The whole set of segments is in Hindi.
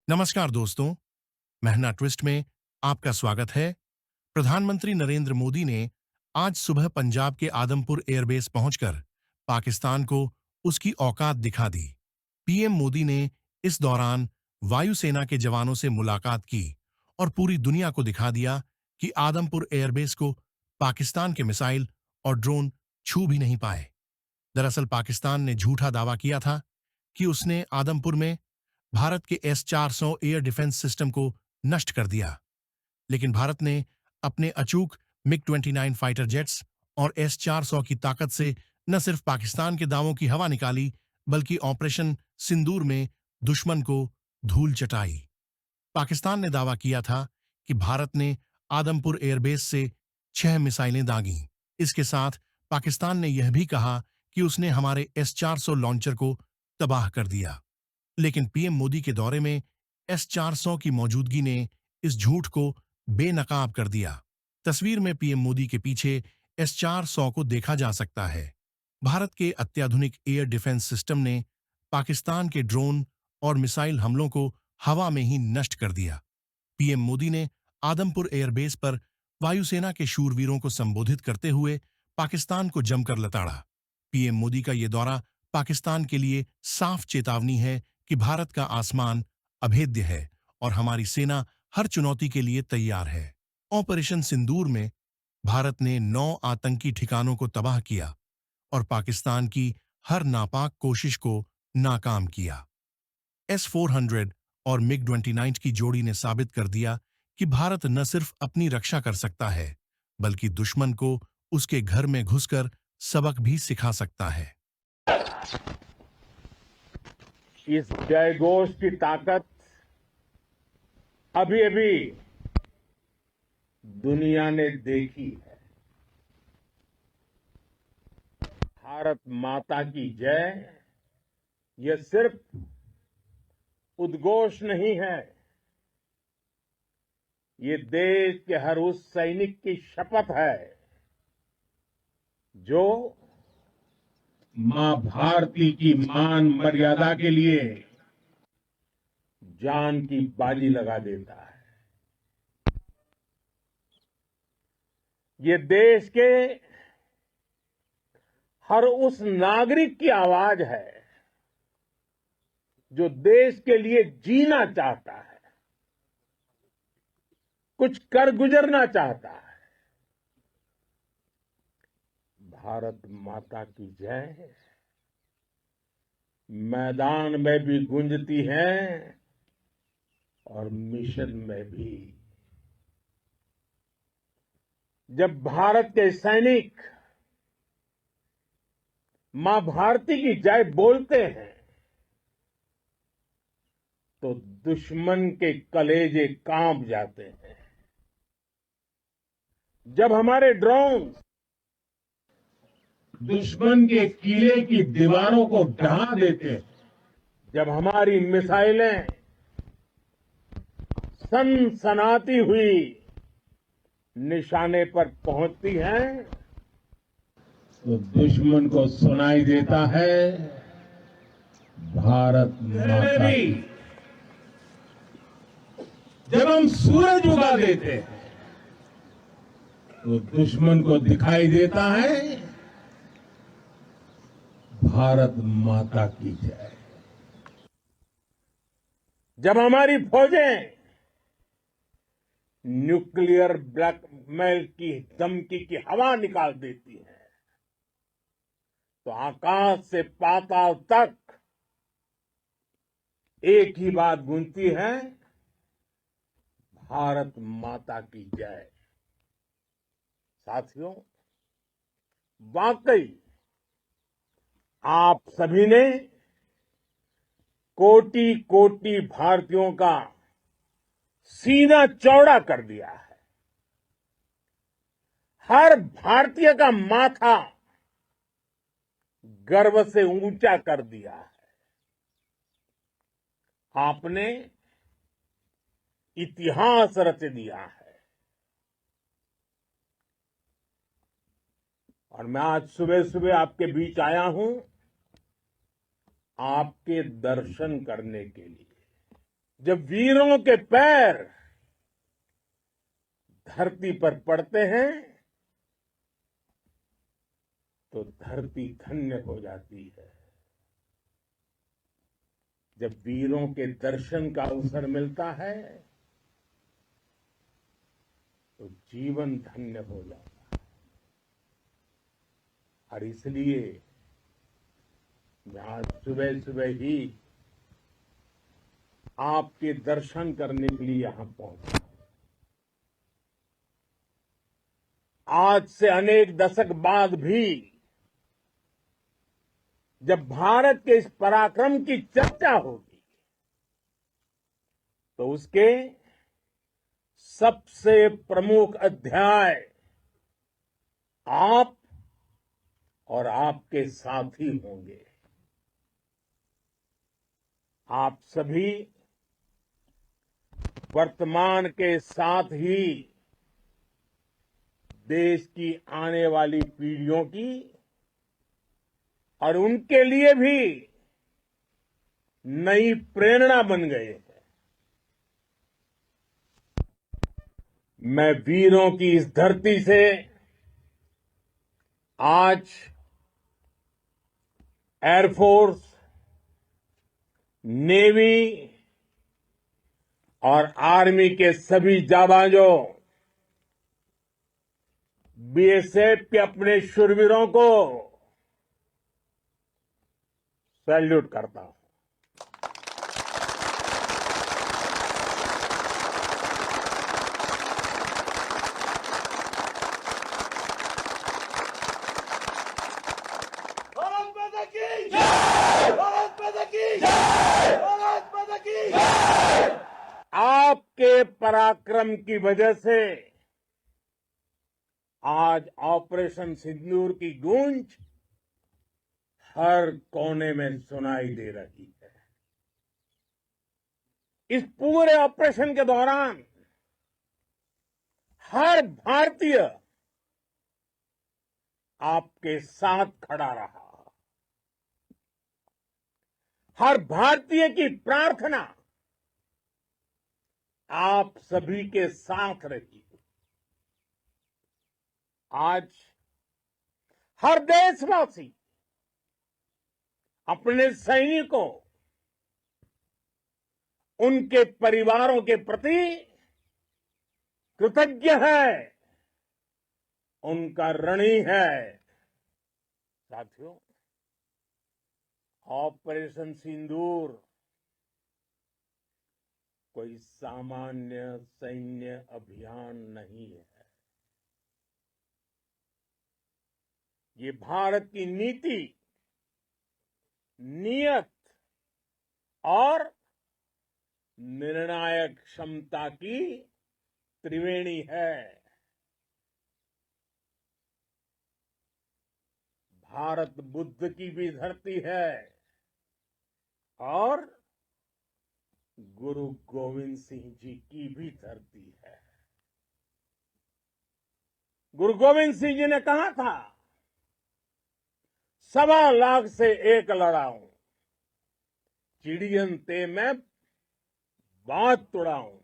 नमस्कार दोस्तों, महना ट्विस्ट में आपका स्वागत है। प्रधानमंत्री नरेंद्र मोदी ने आज सुबह पंजाब के आदमपुर एयरबेस पहुंचकर पाकिस्तान को उसकी औकात दिखा दी। पीएम मोदी ने इस दौरान वायुसेना के जवानों से मुलाकात की और पूरी दुनिया को दिखा दिया कि आदमपुर एयरबेस को पाकिस्तान के मिसाइल और ड्रोन छू भी नहीं पाए। दरअसल पाकिस्तान ने झूठा दावा किया था कि उसने आदमपुर में भारत के S-400 एयर डिफेंस सिस्टम को नष्ट कर दिया, लेकिन भारत ने अपने अचूक मिग-29 फाइटर जेट्स और S-400 की ताकत से न सिर्फ पाकिस्तान के दावों की हवा निकाली, बल्कि ऑपरेशन सिंदूर में दुश्मन को धूल चटाई। पाकिस्तान ने दावा किया था कि भारत ने आदमपुर एयरबेस से 6 मिसाइलें दागीं। इसके साथ पाकिस्तान ने यह भी कहा कि उसने हमारे S-400 लॉन्चर को तबाह कर दिया। लेकिन पीएम मोदी के दौरे में S-400 की मौजूदगी ने इस झूठ को बेनकाब कर दिया। तस्वीर में पीएम मोदी के पीछे S-400 को देखा जा सकता है। भारत के अत्याधुनिक एयर डिफेंस सिस्टम ने पाकिस्तान के ड्रोन और मिसाइल हमलों को हवा में ही नष्ट कर दिया। पीएम मोदी ने आदमपुर एयरबेस पर वायुसेना के शूरवीरों को संबोधित करते हुए पाकिस्तान को जमकर लताड़ा। पीएम मोदी का यह दौरा पाकिस्तान के लिए साफ चेतावनी है कि भारत का आसमान अभेद्य है और हमारी सेना हर चुनौती के लिए तैयार है। ऑपरेशन सिंदूर में भारत ने 9 आतंकी ठिकानों को तबाह किया और पाकिस्तान की हर नापाक कोशिश को नाकाम किया। S-400 और मिग-29 की जोड़ी ने साबित कर दिया कि भारत न सिर्फ अपनी रक्षा कर सकता है, बल्कि दुश्मन को उसके घर में घुसकर सबक भी सिखा सकता है। इस जयघोष की ताकत अभी अभी दुनिया ने देखी है। भारत माता की जय यह सिर्फ उद्घोष नहीं है, ये देश के हर उस सैनिक की शपथ है जो मां भारती की मान मर्यादा के लिए जान की बाजी लगा देता है। ये देश के हर उस नागरिक की आवाज है जो देश के लिए जीना चाहता है, कुछ कर गुजरना चाहता है। भारत माता की जय मैदान में भी गूंजती है और मिशन में भी। जब भारत के सैनिक मां भारती की जय बोलते हैं तो दुश्मन के कलेजे कांप जाते हैं। जब हमारे ड्रोन दुश्मन के किले की दीवारों को ढहा देते हैं, जब हमारी मिसाइलें सनसनाती हुई निशाने पर पहुंचती हैं, तो दुश्मन को सुनाई देता है भारत माता की। जब हम सूरज उगा देते हैं तो दुश्मन को दिखाई देता है भारत माता की जय। जब हमारी फौजें न्यूक्लियर ब्लैकमेल की धमकी की हवा निकाल देती हैं तो आकाश से पाताल तक एक ही बात गूंजती है, भारत माता की जय। साथियों, वाकई आप सभी ने कोटि कोटि भारतीयों का सीना चौड़ा कर दिया है। हर भारतीय का माथा गर्व से ऊंचा कर दिया है। आपने इतिहास रच दिया है। और मैं आज सुबह सुबह आपके बीच आया हूं आपके दर्शन करने के लिए। जब वीरों के पैर धरती पर पड़ते हैं तो धरती धन्य हो जाती है। जब वीरों के दर्शन का अवसर मिलता है तो जीवन धन्य हो जाता है। और इसलिए मैं आज सुबह सुबह ही आपके दर्शन करने के लिए यहां पहुंचा। आज से अनेक दशक बाद भी जब भारत के इस पराक्रम की चर्चा होगी तो उसके सबसे प्रमुख अध्याय आप और आपके साथी होंगे। आप सभी वर्तमान के साथ ही देश की आने वाली पीढ़ियों की और उनके लिए भी नई प्रेरणा बन गए हैं। मैं वीरों की इस धरती से आज एयरफोर्स, नेवी और आर्मी के सभी जाबाजों, बीएसएफ के अपने शूरवीरों को सैल्यूट करता हूं। भारत माता की जय! भारत माता की जय! भारत माता की जय! आपके पराक्रम की वजह से आज ऑपरेशन सिंदूर की गूंज हर कोने में सुनाई दे रही है। इस पूरे ऑपरेशन के दौरान हर भारतीय आपके साथ खड़ा रहा। हर भारतीय की प्रार्थना आप सभी के साथ रही। आज हर देशवासी अपने सैनिकों, उनके परिवारों के प्रति कृतज्ञ है, उनका ऋणी है। साथियों, ऑपरेशन सिंदूर कोई सामान्य सैन्य अभियान नहीं है। ये भारत की नीति, नियत और निर्णायक क्षमता की त्रिवेणी है। भारत बुद्ध की भी धरती है और गुरु गोविंद सिंह जी की भी धरती है। गुरु गोविंद सिंह जी ने कहा था, 1.25 लाख से एक लड़ाऊं, चिड़ियन ते मैं बात तुड़ाऊं,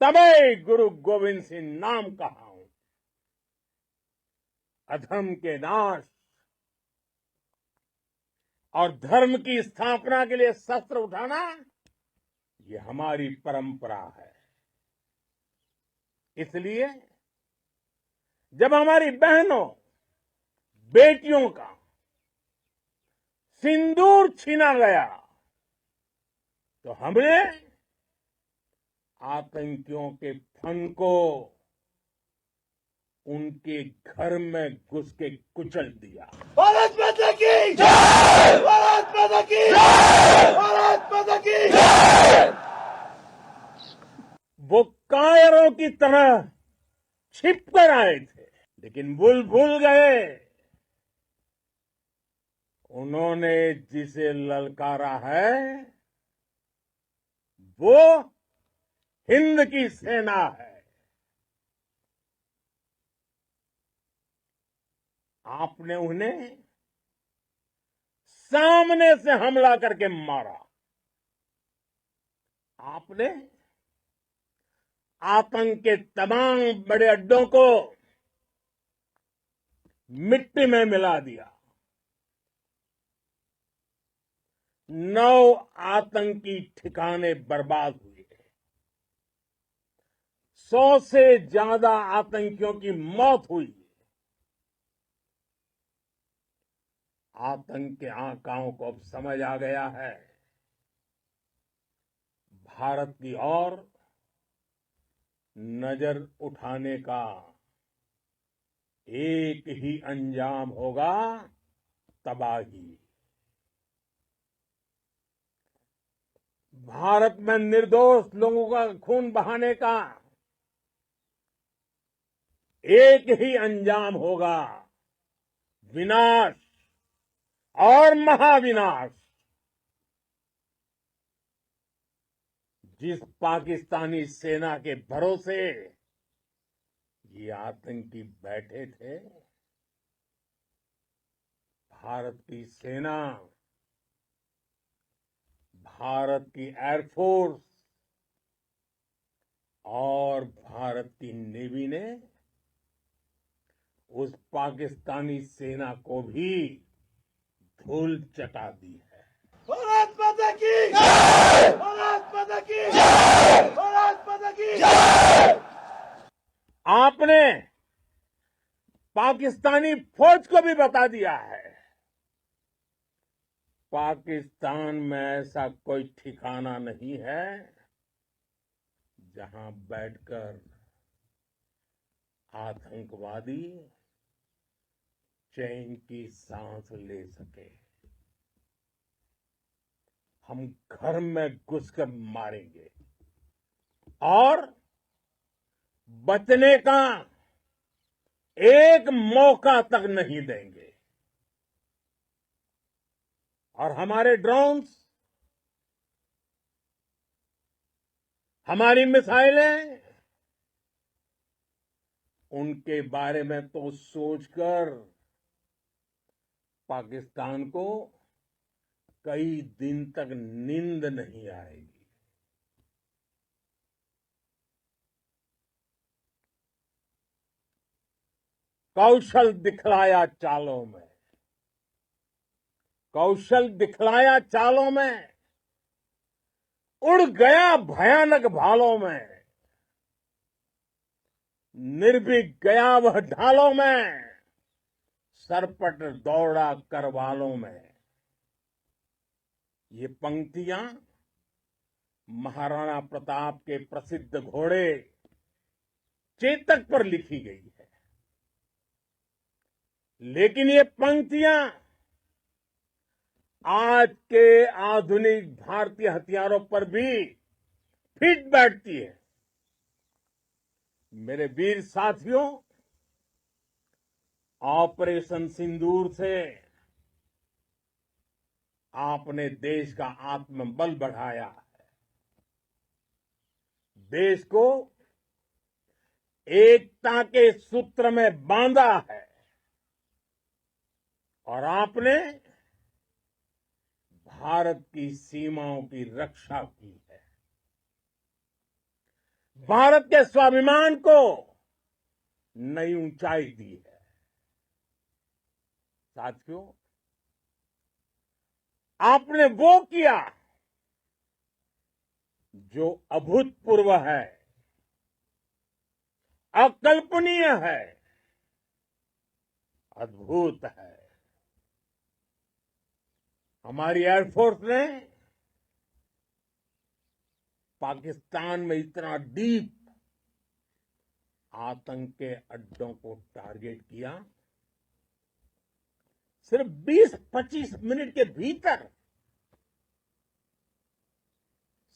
तबे गुरु गोविंद सिंह नाम कहाऊं। अधर्म के नाश और धर्म की स्थापना के लिए शस्त्र उठाना, ये हमारी परंपरा है। इसलिए जब हमारी बहनों, बेटियों का सिंदूर छीना गया तो हमने आतंकियों के फन को उनके घर में घुस के कुचल दिया। भारत माता की जय! भारत माता की जय! भारत माता की जय! वो कायरों की तरह छिप कर आए थे, लेकिन भूल गए उन्होंने जिसे ललकारा है वो हिंद की सेना है। आपने उन्हें सामने से हमला करके मारा। आपने आतंक के तमाम बड़े अड्डों को मिट्टी में मिला दिया। 9 आतंकी ठिकाने बर्बाद हुए। 100 से ज्यादा आतंकियों की मौत हुई। आतंक के आकाओं को अब समझ आ गया है, भारत की ओर नजर उठाने का एक ही अंजाम होगा, तबाही। भारत में निर्दोष लोगों का खून बहाने का एक ही अंजाम होगा, विनाश और महाविनाश। जिस पाकिस्तानी सेना के भरोसे ये आतंकी बैठे थे, भारत की सेना, भारत की एयरफोर्स और भारत की नेवी ने उस पाकिस्तानी सेना को भी धूल चटा दी है। भारत माता की जय! भारत माता की जय! भारत माता की जय! आपने पाकिस्तानी फौज को भी बता दिया है, पाकिस्तान में ऐसा कोई ठिकाना नहीं है जहां बैठकर आतंकवादी चैन की सांस ले सके। हम घर में घुसकर मारेंगे और बचने का एक मौका तक नहीं देंगे। और हमारे ड्रोन्स, हमारी मिसाइलें, उनके बारे में तो सोचकर पाकिस्तान को कई दिन तक नींद नहीं आएगी। कौशल दिखलाया चालों में, कौशल दिखलाया चालों में, उड़ गया भयानक भालों में, निर्भीक गया वह ढालों में, सरपट दौड़ा करवालों में। ये पंक्तियां महाराणा प्रताप के प्रसिद्ध घोड़े चेतक पर लिखी गई है, लेकिन ये पंक्तियां आज के आधुनिक भारतीय हथियारों पर भी फिट बैठती है। मेरे वीर साथियों, ऑपरेशन सिंदूर से आपने देश का आत्मबल बढ़ाया है, देश को एकता के सूत्र में बांधा है और आपने भारत की सीमाओं की रक्षा की है। भारत के स्वाभिमान को नई ऊंचाई दी है। साथियों, आपने वो किया जो अभूतपूर्व है, अकल्पनीय है, अद्भुत है। हमारी एयरफोर्स ने पाकिस्तान में इतना डीप आतंक के अड्डों को टारगेट किया, सिर्फ 20-25 मिनट के भीतर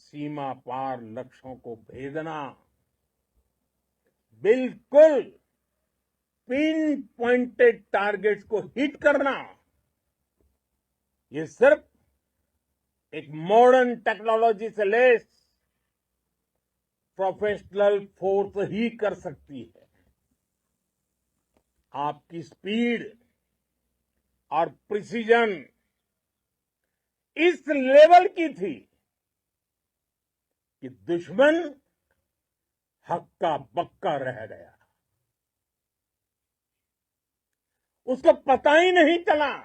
सीमा पार लक्ष्यों को भेदना, बिल्कुल पिन पॉइंटेड टारगेट्स को हिट करना, ये सिर्फ एक मॉडर्न टेक्नोलॉजी से लेस प्रोफेशनल फोर्स ही कर सकती है। आपकी स्पीड और प्रिसीजन इस लेवल की थी कि दुश्मन हक्का बक्का रह गया। उसको पता ही नहीं चला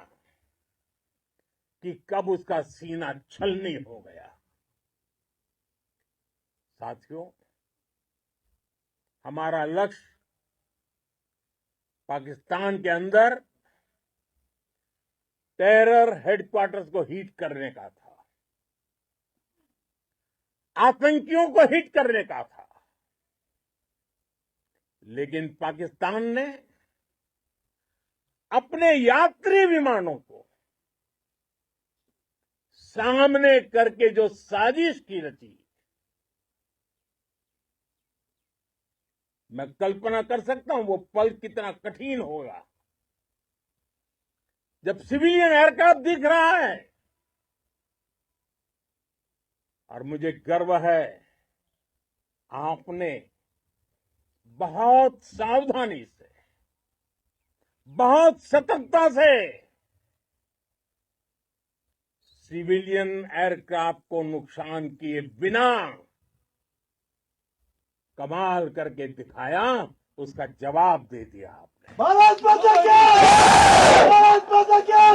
कि कब उसका सीना छलनी हो गया। साथियों, हमारा लक्ष्य पाकिस्तान के अंदर टेरर हेडक्वार्टर्स को हिट करने का था, आतंकियों को हिट करने का था। लेकिन पाकिस्तान ने अपने यात्री विमानों को सामने करके जो साजिश की रची, मैं कल्पना कर सकता हूं वो पल कितना कठिन होगा जब सिविलियन एयरक्राफ्ट दिख रहा है। और मुझे गर्व है, आपने बहुत सावधानी से, बहुत सतर्कता से सिविलियन एयरक्राफ्ट को नुकसान किए बिना कमाल करके दिखाया, उसका जवाब दे दिया आपने। भारत माता की जय! भारत माता की जय!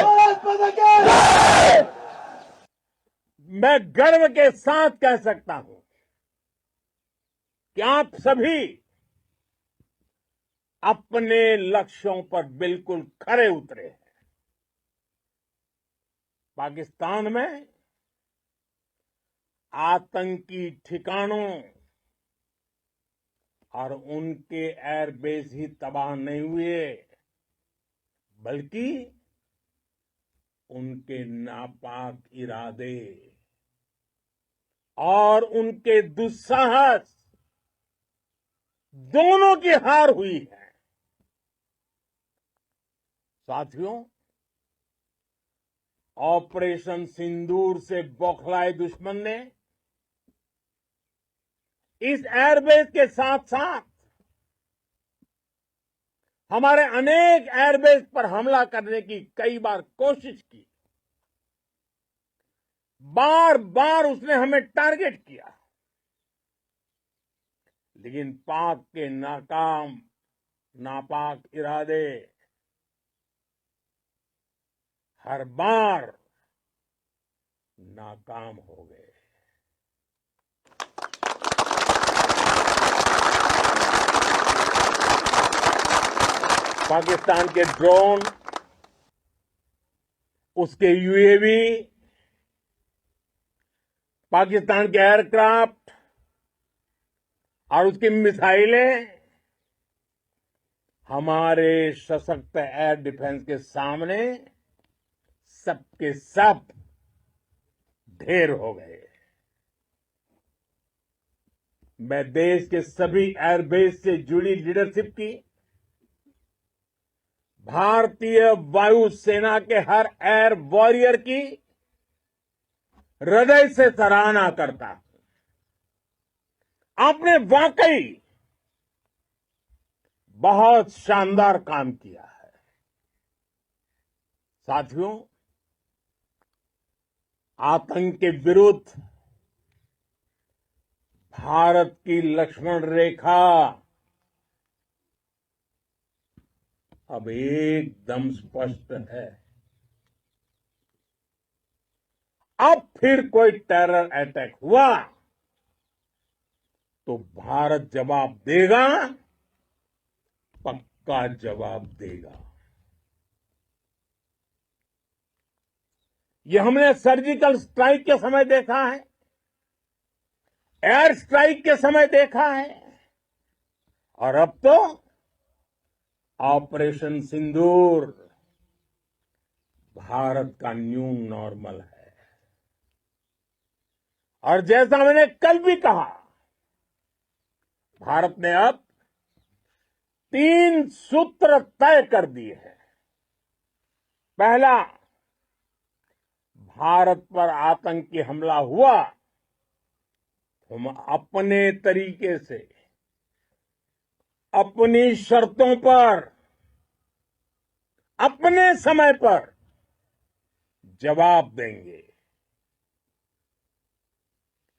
भारत माता की जय! मैं गर्व के साथ कह सकता हूं कि आप सभी अपने लक्ष्यों पर बिल्कुल खरे उतरे हैं। पाकिस्तान में आतंकी ठिकानों और उनके एयरबेस ही तबाह नहीं हुए, बल्कि उनके नापाक इरादे और उनके दुस्साहस दोनों की हार हुई है। साथियों, ऑपरेशन सिंदूर से बौखलाए दुश्मन ने इस एयरबेस के साथ साथ हमारे अनेक एयरबेस पर हमला करने की कई बार कोशिश की। बार बार उसने हमें टारगेट किया, लेकिन पाक के नापाक इरादे हर बार नाकाम हो गए। पाकिस्तान के ड्रोन, उसके यूएवी, पाकिस्तान के एयरक्राफ्ट और उसकी मिसाइलें हमारे सशक्त एयर डिफेंस के सामने सबके सब ढेर हो गए। मैं देश के सभी एयरबेस से जुड़ी लीडरशिप की, भारतीय वायुसेना के हर एयर वॉरियर की हृदय से सराहना करता हूं। आपने वाकई बहुत शानदार काम किया है। साथियों, आतंक के विरुद्ध भारत की लक्ष्मण रेखा अब एकदम स्पष्ट है। अब फिर कोई टेरर अटैक हुआ तो भारत जवाब देगा, पक्का जवाब देगा। ये हमने सर्जिकल स्ट्राइक के समय देखा है, एयर स्ट्राइक के समय देखा है, और अब तो ऑपरेशन सिंदूर भारत का न्यू नॉर्मल है। और जैसा मैंने कल भी कहा, भारत ने अब 3 सूत्र तय कर दिए हैं। पहला, भारत पर आतंकी हमला हुआ, हम अपने तरीके से, अपनी शर्तों पर, अपने समय पर जवाब देंगे।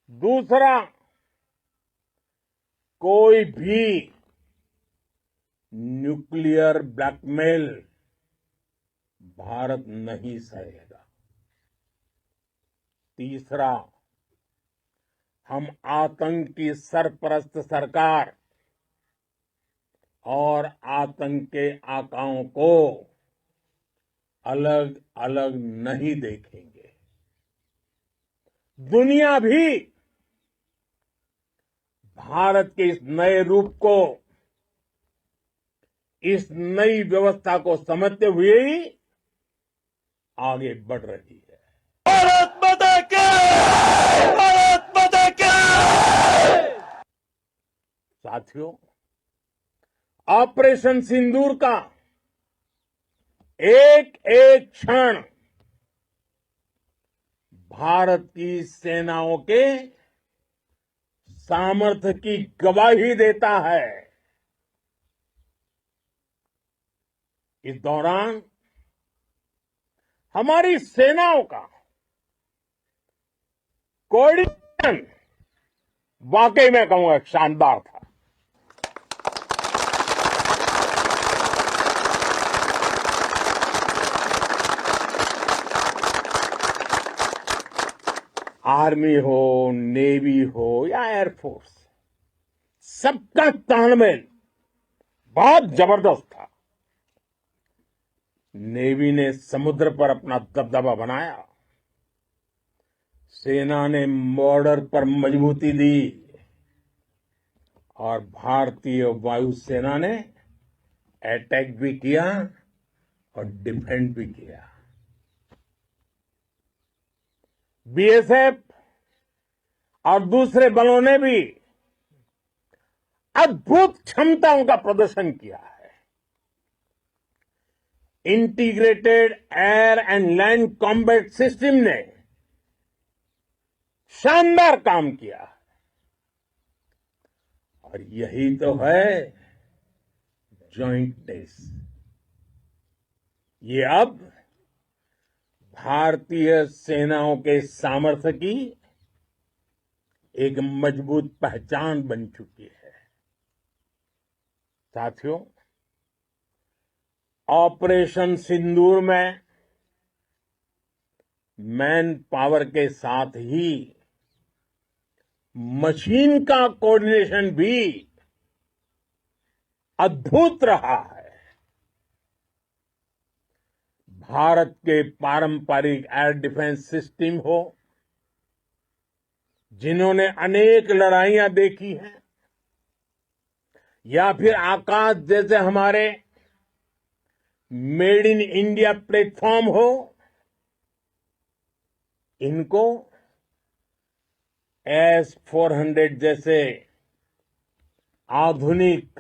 दूसरा, कोई भी न्यूक्लियर ब्लैकमेल भारत नहीं सहेगा। तीसरा, हम आतंक की सरपरस्त सरकार और आतंक के आकाओं को अलग अलग नहीं देखेंगे। दुनिया भी भारत के इस नए रूप को, इस नई व्यवस्था को समझते हुए ही आगे बढ़ रही है। भारत माता की! भारत माता की! साथियों, ऑपरेशन सिंदूर का एक एक क्षण भारत की सेनाओं के सामर्थ्य की गवाही देता है। इस दौरान हमारी सेनाओं का कोऑर्डिनेशन वाकई में कहूंगा शानदार था। आर्मी हो, नेवी हो या एयरफोर्स, सबका तालमेल बहुत जबरदस्त था। नेवी ने समुद्र पर अपना दबदबा बनाया, सेना ने बॉर्डर पर मजबूती दी और भारतीय वायुसेना ने अटैक भी किया और डिफेंड भी किया। बीएसएफ और दूसरे बलों ने भी अद्भुत क्षमताओं का प्रदर्शन किया है। Integrated air and land combat system ने शानदार काम किया और यही तो है जॉइंटनेस। ये अब भारतीय सेनाओं के सामर्थ्य की एक मजबूत पहचान बन चुकी है। साथियों, ऑपरेशन सिंदूर में मैन पावर के साथ ही मशीन का कोऑर्डिनेशन भी अद्भुत रहा है। भारत के पारंपरिक एयर डिफेंस सिस्टम हो, जिन्होंने अनेक लड़ाइयां देखी हैं, या फिर आकाश जैसे हमारे मेड इन इंडिया प्लेटफॉर्म हो, इनको S-400 जैसे आधुनिक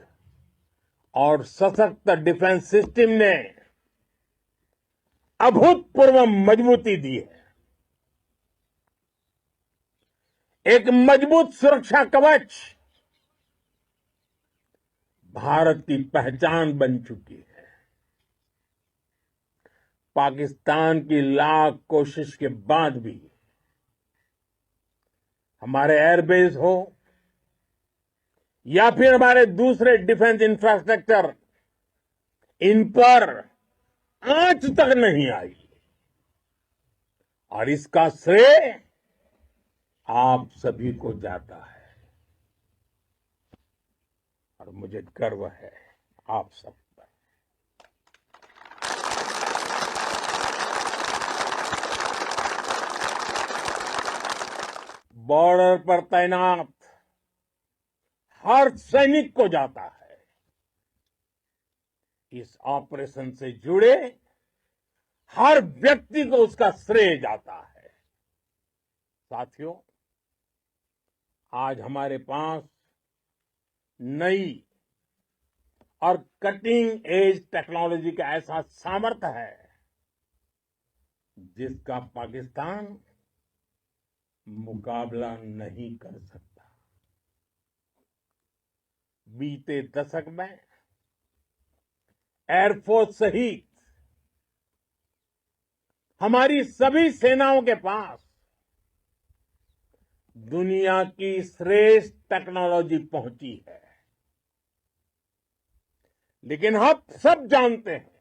और सशक्त डिफेंस सिस्टम ने अभूतपूर्व मजबूती दी है। एक मजबूत सुरक्षा कवच भारत की पहचान बन चुकी है। पाकिस्तान की लाख कोशिश के बाद भी हमारे एयरबेस हो या फिर हमारे दूसरे डिफेंस इंफ्रास्ट्रक्चर, इन पर आंच तक नहीं आई और इसका श्रेय आप सभी को जाता है और मुझे गर्व है आप सब पर। बॉर्डर पर तैनात हर सैनिक को जाता है। इस ऑपरेशन से जुड़े हर व्यक्ति को उसका श्रेय जाता है। साथियों, आज हमारे पास नई और कटिंग एज टेक्नोलॉजी का ऐसा सामर्थ्य है जिसका पाकिस्तान मुकाबला नहीं कर सकता। बीते दशक में एयरफोर्स सहित हमारी सभी सेनाओं के पास दुनिया की श्रेष्ठ टेक्नोलॉजी पहुंची है। लेकिन हम सब जानते हैं,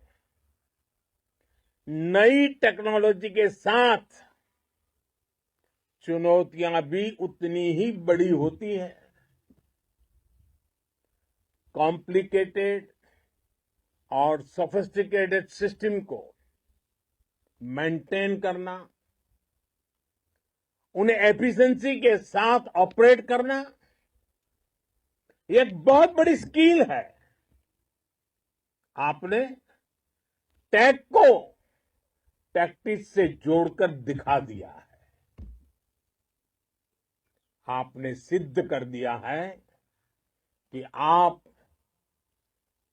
नई टेक्नोलॉजी के साथ चुनौतियां भी उतनी ही बड़ी होती हैं। कॉम्प्लिकेटेड और सोफिस्टिकेटेड सिस्टम को मेंटेन करना, उन्हें एफिशिएंसी के साथ ऑपरेट करना, ये एक बहुत बड़ी स्किल है। आपने टेक को टैक्टिक्स से जोड़कर दिखा दिया है। आपने सिद्ध कर दिया है कि आप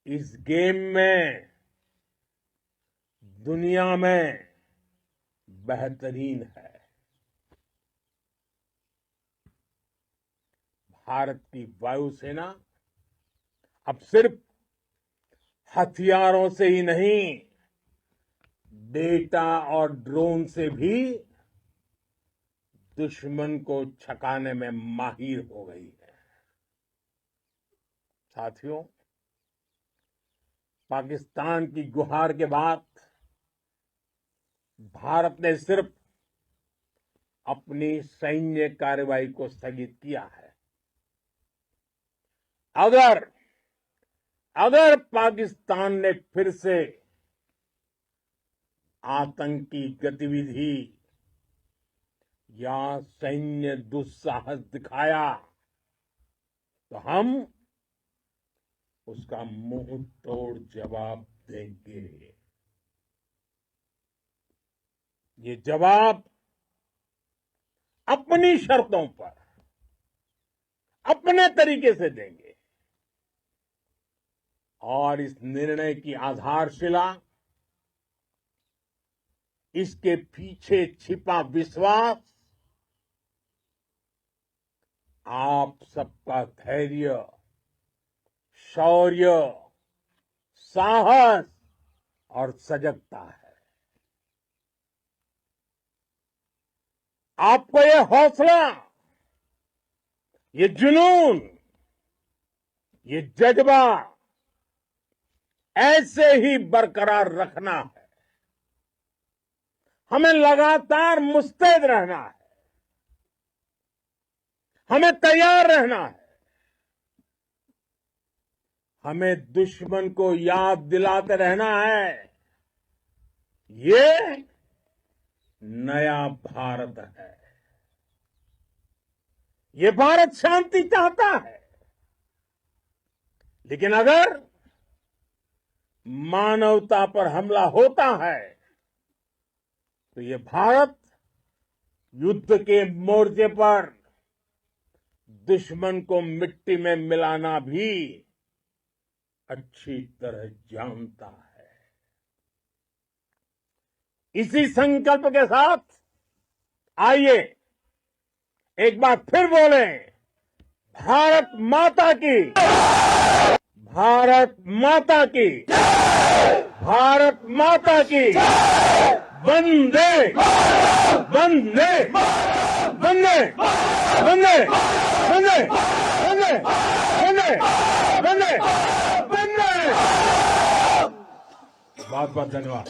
इस गेम में दुनिया में बेहतरीन है। भारत की वायुसेना अब सिर्फ हथियारों से ही नहीं, डेटा और ड्रोन से भी दुश्मन को छकाने में माहिर हो गई है। साथियों, पाकिस्तान की गुहार के बाद भारत ने सिर्फ अपनी सैन्य कार्रवाई को स्थगित किया है। अगर पाकिस्तान ने फिर से आतंकी गतिविधि या सैन्य दुस्साहस दिखाया तो हम उसका मुंह तोड़ जवाब देंगे। ये जवाब अपनी शर्तों पर, अपने तरीके से देंगे। और इस निर्णय की आधारशिला, इसके पीछे छिपा विश्वास आप सबका धैर्य, शौर्य, साहस और सजगता है। आपको ये हौसला, ये जुनून, ये जज्बा ऐसे ही बरकरार रखना है। हमें लगातार मुस्तैद रहना है, हमें तैयार रहना है। हमें दुश्मन को याद दिलाते रहना है, ये नया भारत है। ये भारत शांति चाहता है, लेकिन अगर मानवता पर हमला होता है तो ये भारत युद्ध के मोर्चे पर दुश्मन को मिट्टी में मिलाना भी अच्छी तरह जानता है। इसी संकल्प के साथ आइए एक बार फिर बोलें, भारत माता की, भारत माता की, भारत माता की, वंदे वंदे वंदे वंदे वंदे वंदे वंदे वंदे वंदे। बहुत बहुत धन्यवाद।